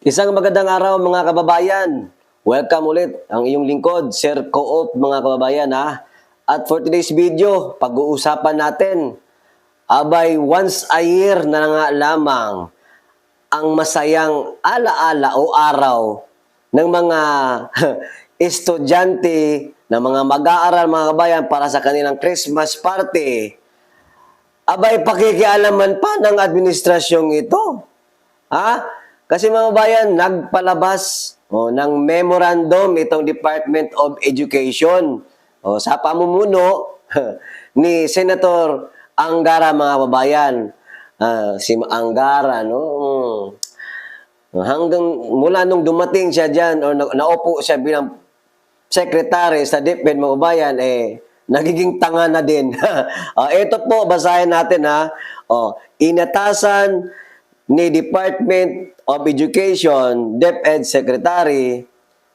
Isang magandang araw mga kababayan. Welcome ulit ang iyong lingkod, Sir Co-op mga kababayan ha. At for today's video, pag-uusapan natin, abay once a year na nga lamang ang masayang alaala o araw ng mga estudyante, ng mga mag-aaral mga kababayan para sa kanilang Christmas party. Abay pakikialaman pa ng administrasyong ito. Ha? Kasi mga bayan, nagpalabas ng memorandum itong Department of Education sa pamumuno ni Senator Angara mga kababayan. Si Angara, no? Hanggang mula nung dumating siya dyan o naupo siya bilang secretary sa DepEd mga kababayan, nagiging tanga na din. Ito po, basahin natin ha. Inatasan ni Department of Education, DepEd Secretary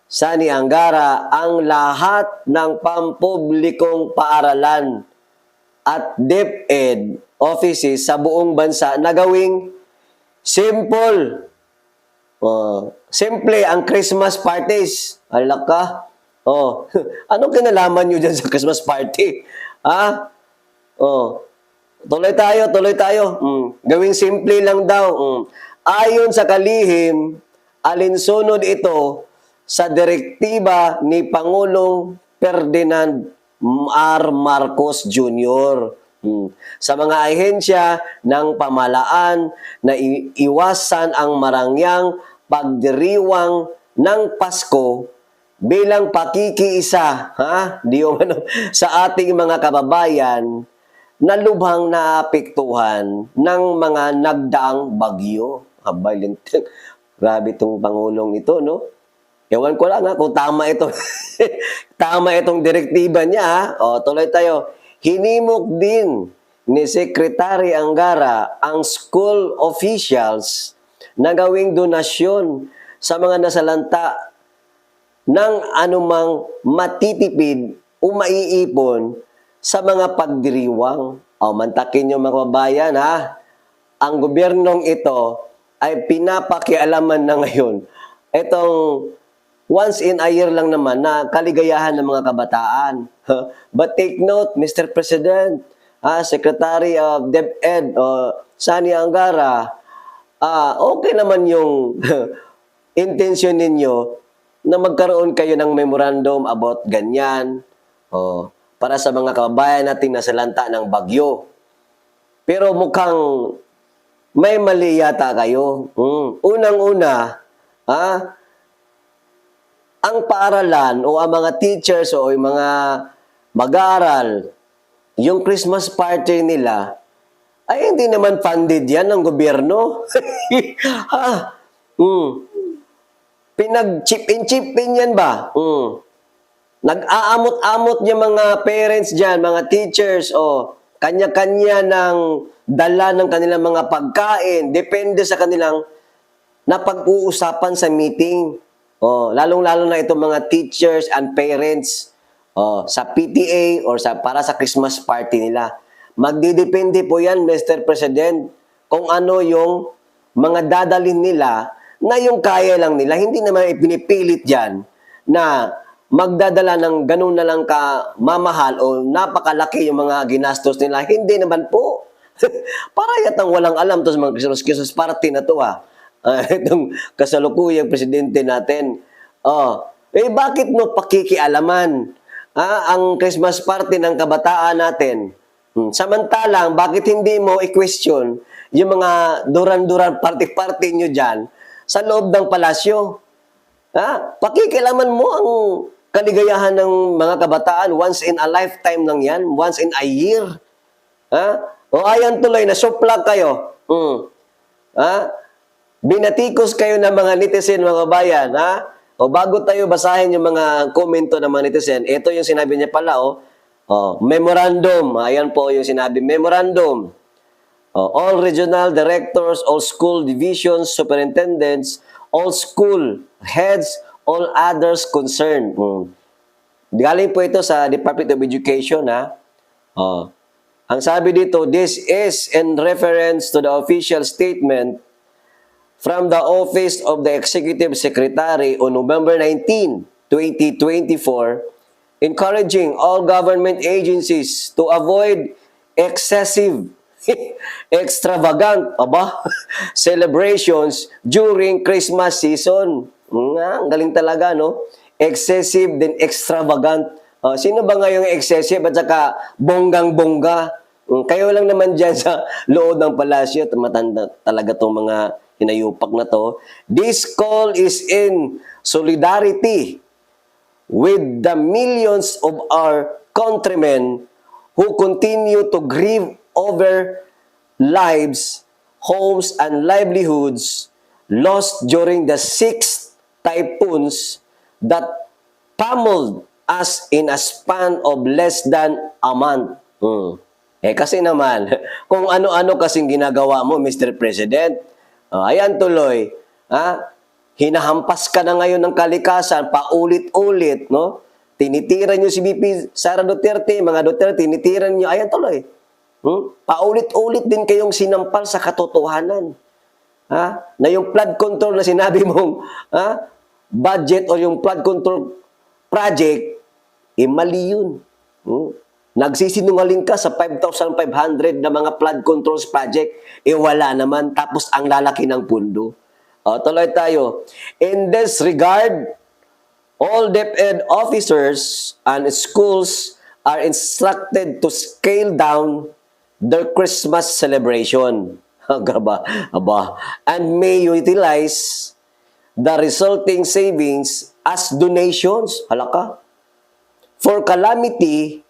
Sani Angara ang lahat ng pampublikong paaralan at DepEd offices sa buong bansa na gawing simple. Simple ang Christmas parties. Alak ka. Anong kinalaman nyo dyan sa Christmas party? Ha? Tuloy tayo. Gawing simple lang daw. Ayon sa kalihim, alinsunod ito sa direktiba ni Pangulong Ferdinand R. Marcos Jr. Sa mga ahensya ng pamahalaan na iwasan ang marangyang pagdiriwang ng Pasko bilang pakikiisa sa ating mga kababayan na lubhang naapektuhan ng mga nagdaang bagyo. Abay, grabe itong Pangulong ito, no? Ewan ko lang kung tama ito. Tama itong direktiba niya. Tuloy tayo. Hinimok din ni Secretary Angara ang school officials na gawing donasyon sa mga nasalanta ng anumang matitipid o maiipon sa mga pagdiriwang. Mantakin nyo mga kababayan ha. Ang gobyernong ito ay pinapakialaman na ngayon. Itong once in a year lang naman na kaligayahan ng mga kabataan. But take note, Mr. President, Secretary of DepEd, Sani Angara, okay naman yung intensyon ninyo na magkaroon kayo ng memorandum about ganyan para sa mga kababayan nating nasalanta ng bagyo. Pero mukhang may mali yata kayo. Unang-una, ang paaralan o ang mga teachers o yung mga mag-aaral, yung Christmas party nila, ay hindi naman funded yan ng gobyerno. Pinag-chip-in yan ba? Nag-aamot-amot yung mga parents dyan, mga teachers, kanya-kanya ng dala ng kanilang mga pagkain. Depende sa kanilang napag-uusapan sa meeting. Lalong-lalo na itong mga teachers and parents sa PTA or para sa Christmas party nila. Magdidepende po yan, Mr. President, kung ano yung mga dadalhin nila na yung kaya lang nila. Hindi naman ipinipilit dyan na magdadala ng ganun na lang kamamahal o napakalaki yung mga ginastos nila. Hindi naman po. Para yatang walang alam to sa mga Christmas party na to itong kasalukuyang presidente natin. Bakit mo pakikialaman ang Christmas party ng kabataan natin? Samantalang, bakit hindi mo i-question yung mga duran-duran party-party nyo dyan sa loob ng palasyo? Pakikialaman mo ang kaligayahan ng mga kabataan. Once in a lifetime lang yan. Once in a year. Ayan tuloy, na-suplag kayo. Binatikos kayo ng mga netizen, mga kabayan. Bago tayo basahin yung mga komento ng mga netizen, ito yung sinabi niya pala, memorandum. Ayan po yung sinabi, memorandum. All regional directors, all school divisions, superintendents, all school heads, all others concerned. Galing po ito sa Department of Education, Ang sabi dito, this is in reference to the official statement from the Office of the Executive Secretary on November 19, 2024, encouraging all government agencies to avoid excessive, extravagant celebrations during Christmas season. Ang galing talaga, no? Excessive then extravagant. Sino ba ngayong excessive at saka bonggang-bongga? Kayo lang naman dyan sa loob ng palasyo. Matanda talaga itong mga hinayupak na to. This call is in solidarity with the millions of our countrymen who continue to grieve over lives, homes, and livelihoods lost during the 6 typhoons that pummeled us in a span of less than a month. Kasi naman, kung ano-ano kasing ginagawa mo, Mr. President, ayan tuloy, hinahampas ka na ngayon ng kalikasan, paulit-ulit, no? Tinitiran nyo si VP Sara Duterte, mga Duterte, tinitiran nyo, ayan tuloy. Paulit-ulit din kayong sinampal sa katotohanan. Na yung flood control na sinabi mong budget o yung flood control project, mali yun. Nagsisinungaling ka sa 5,500 na mga flood controls project, wala naman, tapos ang lalaki ng pundo. Tuloy tayo. In this regard, all DepEd officers and schools are instructed to scale down their Christmas celebration. And may utilize the resulting savings as donations, for calamity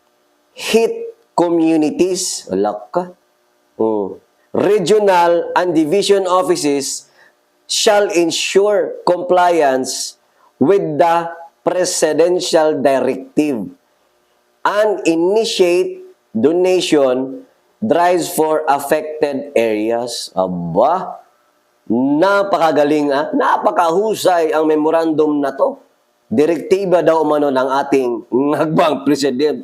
hit communities, regional and division offices shall ensure compliance with the presidential directive and initiate donation drives for affected areas. Napakagaling, napakahusay ang memorandum na to. Direktiba daw umano ng ating nagbang president.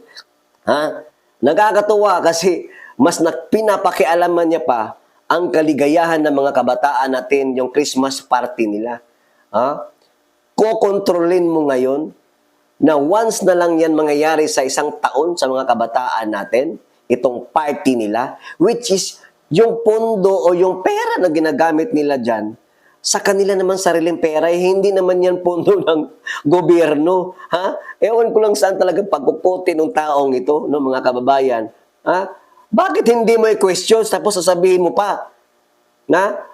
Nakakatuwa kasi mas pinapakialaman niya pa ang kaligayahan ng mga kabataan natin, yung Christmas party nila. Kokontrolin mo ngayon na once na lang yan mangyayari sa isang taon sa mga kabataan natin, itong party nila, which is yung pondo o yung pera na ginagamit nila dyan, sa kanila naman sariling pera, hindi naman yan pondo ng gobyerno. Ewan ko lang saan talaga pagkukutin ng taong ito, no, mga kababayan. Bakit hindi mo i-questions tapos sasabihin mo pa na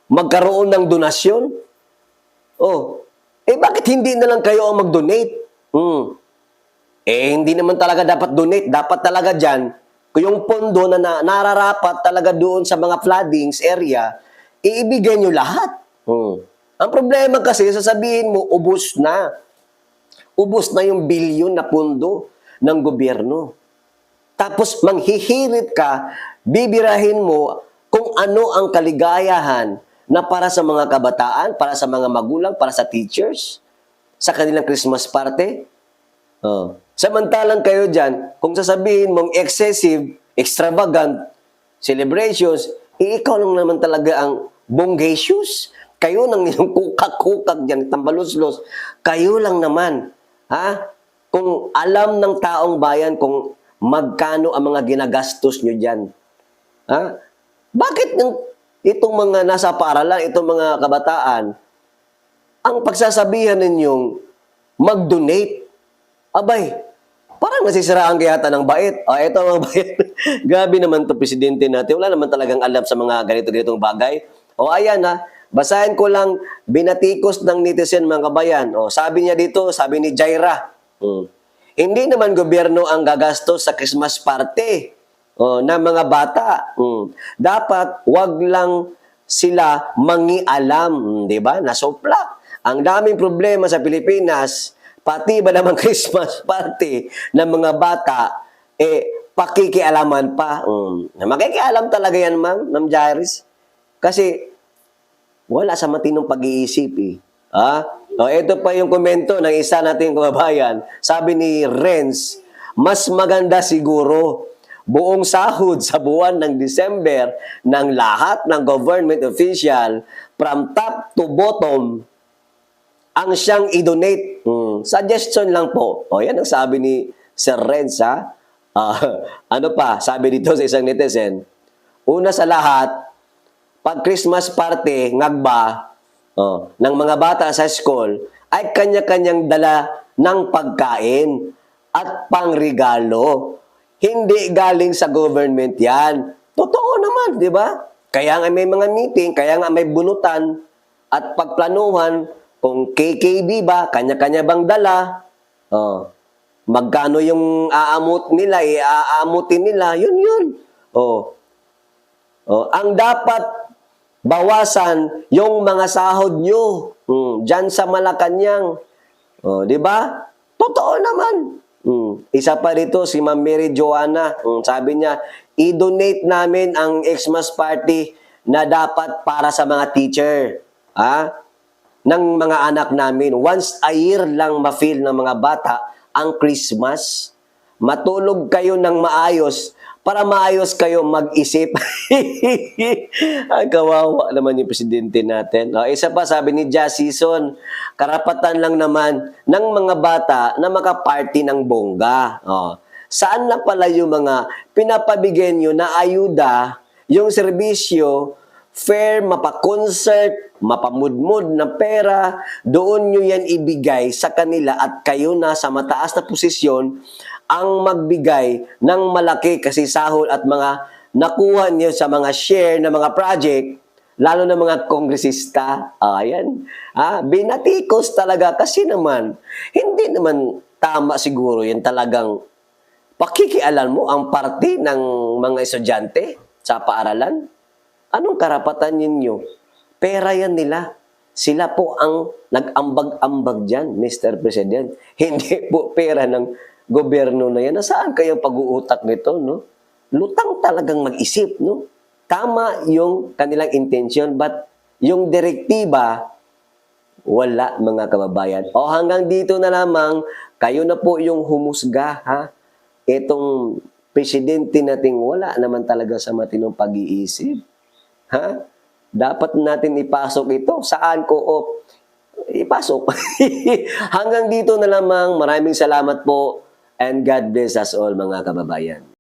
magkaroon ng donasyon? Bakit hindi na lang kayo ang mag-donate? Hindi naman talaga dapat donate. Dapat talaga dyan, yung pondo na nararapat talaga doon sa mga floodings area, iibigay nyo lahat. Ang problema kasi, sasabihin mo, ubos na. Ubos na yung bilyon na pondo ng gobyerno. Tapos manghihirit ka, bibirahin mo kung ano ang kaligayahan na para sa mga kabataan, para sa mga magulang, para sa teachers, sa kanilang Christmas party. Samantalang kayo dyan, kung sasabihin mong excessive, extravagant celebrations, ikaw lang naman talaga ang bonggacious. Kayo nang yung kukak-kukak dyan, tambaluslos, kayo lang naman. Kung alam ng taong bayan kung magkano ang mga ginagastos nyo dyan. Bakit itong mga nasa paaralan, itong mga kabataan, ang pagsasabihan ninyong mag-donate, parang nasisiraan kaya ng bait. Ito mga bait. Grabe naman to presidente natin. Wala naman talagang alam sa mga ganito-ganitong bagay. Ayan basahin ko lang binatikos ng netizen mga kabayan. Sabi niya dito, sabi ni Jaira, hindi naman gobyerno ang gagastos sa Christmas party ng mga bata. Dapat wag lang sila mangialam, di ba? Nasopla. Ang daming problema sa Pilipinas, pati ba naman Christmas party ng mga bata, pakikialaman pa. Makikialam talaga yan, Ma'am Jairis. Kasi wala sa matinong pag-iisip ito pa yung komento ng isa nating kababayan. Sabi ni Renz, mas maganda siguro buong sahod sa buwan ng December ng lahat ng government official from top to bottom ang siyang i-donate. Suggestion lang po. O, yan ang sabi ni Sir Renz, ha? Ano pa, sabi dito sa isang netizen, una sa lahat, pag Christmas party, ngagba, ng mga bata sa school, ay kanya-kanyang dala ng pagkain at pangregalo. Hindi galing sa government yan. Totoo naman, di ba? Kaya nga may mga meeting, kaya nga may bunutan at pagplanuhan kung KKB ba, kanya-kanya bang dala, magkano yung aamot nila, aamutin nila, yun. Ang dapat bawasan yung mga sahod nyo dyan sa Malacanang. Di ba? Totoo naman. Isa pa rito, si Ma'am Mary Joanna, sabi niya, i-donate namin ang Xmas party na dapat para sa mga teacher. Ng mga anak namin. Once a year lang ma-feel ng mga bata ang Christmas. Matulog kayo ng maayos para maayos kayo mag-isip. Ang kawawa naman yung presidente natin. Isa pa, sabi ni Jazz Season, karapatan lang naman ng mga bata na makaparty ng bongga. Saan na pala yung mga pinapabigyan nyo na ayuda, yung serbisyo, fair, mapa-concert, mapamudmud na pera, doon nyo yan ibigay sa kanila at kayo na sa mataas na posisyon ang magbigay ng malaki kasi sahol at mga nakuha nyo sa mga share na mga project, lalo na mga kongresista. Ayan. Binatikos talaga kasi naman, hindi naman tama siguro yan talagang pakikialam mo ang parte ng mga estudyante sa paaralan. Anong karapatan ninyo? Pera yan nila. Sila po ang nag-ambag-ambag dyan, Mr. President. Hindi po pera ng gobyerno na yan. Nasaan kayong pag-uutak nito, no? Lutang talagang mag-isip, no? Tama yung kanilang intention, but yung direktiba, wala, mga kababayan. Hanggang dito na lamang, kayo na po yung humusga, ha? Itong presidente nating wala naman talaga sa matinong pag-iisip. Dapat natin ipasok ito. Saan ko? Ipasok. Hanggang dito na lamang. Maraming salamat po and God bless us all, mga kababayan.